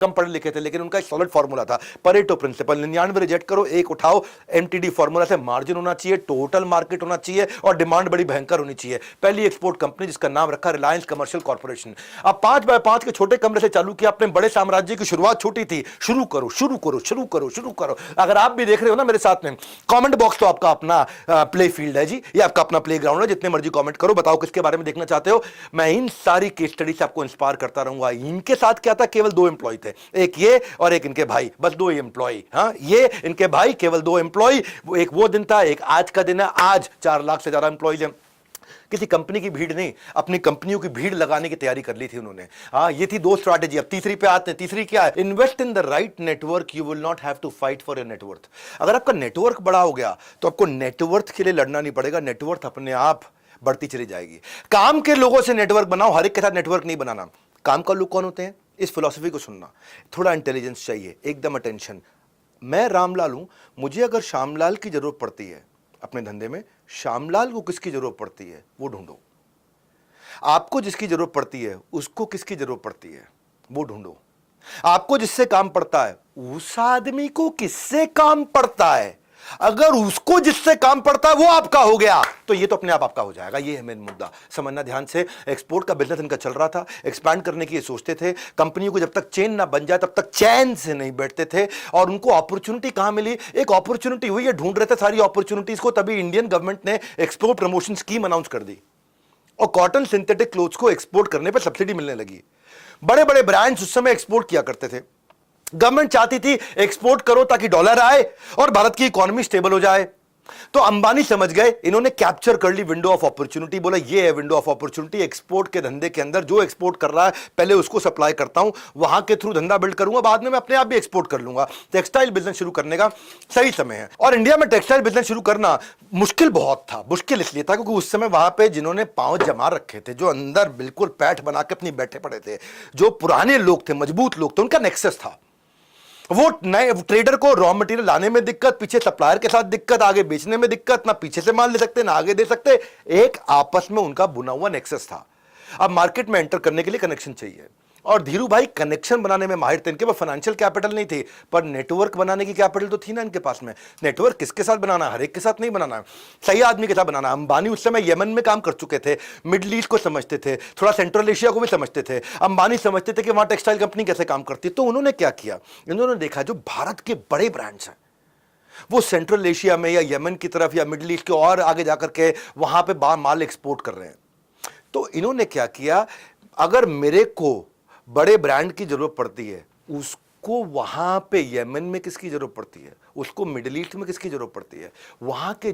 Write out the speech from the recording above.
कम पढ़े लिखे थे, लेकिन उनका एक सॉलिड फॉर्मूला था, परेटो प्रिंसिपल, 99 रिजेक्ट करो, एक उठाओ। एमटीडी फॉर्मूला से मार्जिन होना चाहिए, टोटल मार्केट होना चाहिए और डिमांड बड़ी भयंकर होनी चाहिए। पहली एक्सपोर्ट कंपनी जिसका नाम रखा रिलायंस कमर्शियल कॉर्पोरेशन। अब 5x5 के छोटे कमरे से चालू किया, अपने बड़े साम्राज्य की शुरुआत छोटी थी। शुरू करो शुरू करो शुरू करो शुरू करो। अगर आप भी देख रहे हो ना मेरे साथ में, कमेंट बॉक्स तो आपका अपना प्ले फील्ड है जी, ये आपका अपना प्ले ग्राउंड है, जितने मर्जी कमेंट करो, बताओ किसके बारे में देखना चाहते हो। मैं इन सारी केस स्टडी से आपको इंस्पायर करता रहूंगा। इनके साथ क्या था, केवल 2 एम्प्लॉय थे, एक ये और एक इनके भाई, बस 2 एम्प्लॉय। हाँ, ये इनके भाई, केवल 2 एम्प्लॉय। एक वो दिन था, एक आज का दिन है। आज 4 लाख से ज्यादा एम्प्लॉयज हैं। किसी कंपनी की भीड़ नहीं, अपनी कंपनियों की भीड़ लगाने की तैयारी कर ली थी उन्होंने। हाँ, ये थी 2 स्ट्रैटेजी। अब तीसरी पे आते हैं। तीसरी क्या है? Invest in the right network, you will not have to fight for your net worth. अगर आपका नेटवर्क बड़ा हो गया तो आपको नेटवर्थ के लिए लड़ना नहीं पड़ेगा, नेटवर्थ अपने आप बढ़ती चली जाएगी। काम के लोगों से नेटवर्क बनाओ, हर एक के साथ नेटवर्क नहीं बनाना। काम का लोग कौन होते हैं, इस फिलॉसफी को सुनना। थोड़ा इंटेलिजेंस चाहिए, एकदम अटेंशन। मैं रामलाल हूं, मुझे अगर श्यामलाल की जरूरत पड़ती है अपने धंधे में, श्यामलाल को किसकी जरूरत पड़ती है वो ढूंढो। आपको जिसकी जरूरत पड़ती है उसको किसकी जरूरत पड़ती है वो ढूंढो। आपको जिससे काम पड़ता है उस आदमी को किससे काम पड़ता है। अगर उसको जिससे काम पड़ता है वो आपका हो गया तो ये तो अपने आप आपका हो जाएगा। ये है मेन मुद्दा, समझना ध्यान से। एक्सपोर्ट का बिजनेस इनका चल रहा था, एक्सपैंड करने की ये सोचते थे। कंपनियों को जब तक चेन ना बन जाए तब तक चैन से नहीं बैठते थे। और उनको अपॉर्चुनिटी कहां मिली? एक अपॉर्चुनिटी हुई, ये ढूंढ रहे थे सारी अपॉर्चुनिटीज को, तभी इंडियन गवर्नमेंट ने एक्सपोर्ट प्रमोशन स्कीम अनाउंस कर दी और कॉटन सिंथेटिक क्लोथ्स को एक्सपोर्ट करने पर सब्सिडी मिलने लगी। बड़े बड़े ब्रांड्स उस समय एक्सपोर्ट किया करते थे। गवर्नमेंट चाहती थी एक्सपोर्ट करो ताकि डॉलर आए और भारत की इकोनॉमी स्टेबल हो जाए। तो अंबानी समझ गए, इन्होंने कैप्चर कर ली विंडो ऑफ अपॉर्चुनिटी। बोला ये है विंडो ऑफ अपॉर्चुनिटी, एक्सपोर्ट के धंधे के अंदर जो एक्सपोर्ट कर रहा है पहले उसको सप्लाई करता हूं, वहां के थ्रू धंधा बिल्ड करूंगा, बाद में मैं अपने आप भी एक्सपोर्ट कर लूंगा। टेक्सटाइल बिजनेस शुरू करने का सही समय है। और इंडिया में टेक्सटाइल बिजनेस शुरू करना मुश्किल बहुत था। मुश्किल इसलिए था क्योंकि उस समय वहां पे जिन्होंने पांव जमा रखे थे, जो अंदर बिल्कुल पैठ बना के अपनी बैठे पड़े थे, जो पुराने लोग थे, मजबूत लोग थे, उनका नेक्सस था। वो नए ट्रेडर को रॉ मटेरियल लाने में दिक्कत, पीछे सप्लायर के साथ दिक्कत, आगे बेचने में दिक्कत, ना पीछे से माल ले सकते ना आगे दे सकते। एक आपस में उनका बुना हुआ नेक्सस था। अब मार्केट में एंटर करने के लिए कनेक्शन चाहिए और धीरू भाई कनेक्शन बनाने में माहिर थे। इनके पास फाइनेंशियल कैपिटल नहीं थी पर नेटवर्क बनाने की कैपिटल तो थी ना इनके पास में। नेटवर्क किसके साथ बनाना? हर एक के साथ नहीं बनाना, सही आदमी के साथ बनाना। अंबानी उस समय यमन में काम कर चुके थे, मिडिल ईस्ट को समझते थे, थोड़ा सेंट्रल एशिया को भी समझते थे। अंबानी समझते थे कि वहां टेक्सटाइल कंपनी कैसे काम करती है। तो उन्होंने क्या किया, इन्होंने देखा जो भारत के बड़े ब्रांड्स हैं वो सेंट्रल एशिया में या यमन की तरफ या मिडिल ईस्ट के और आगे जाकर के वहां पे माल एक्सपोर्ट कर रहे हैं। तो इन्होंने क्या किया, अगर मेरे को बड़े ब्रांड की जरूरत पड़ती है, उसको वहां पे यमन में किसकी जरूरत पड़ती है, उसको मिडिल ईस्ट में किसकी जरूरत पड़ती है, वहां के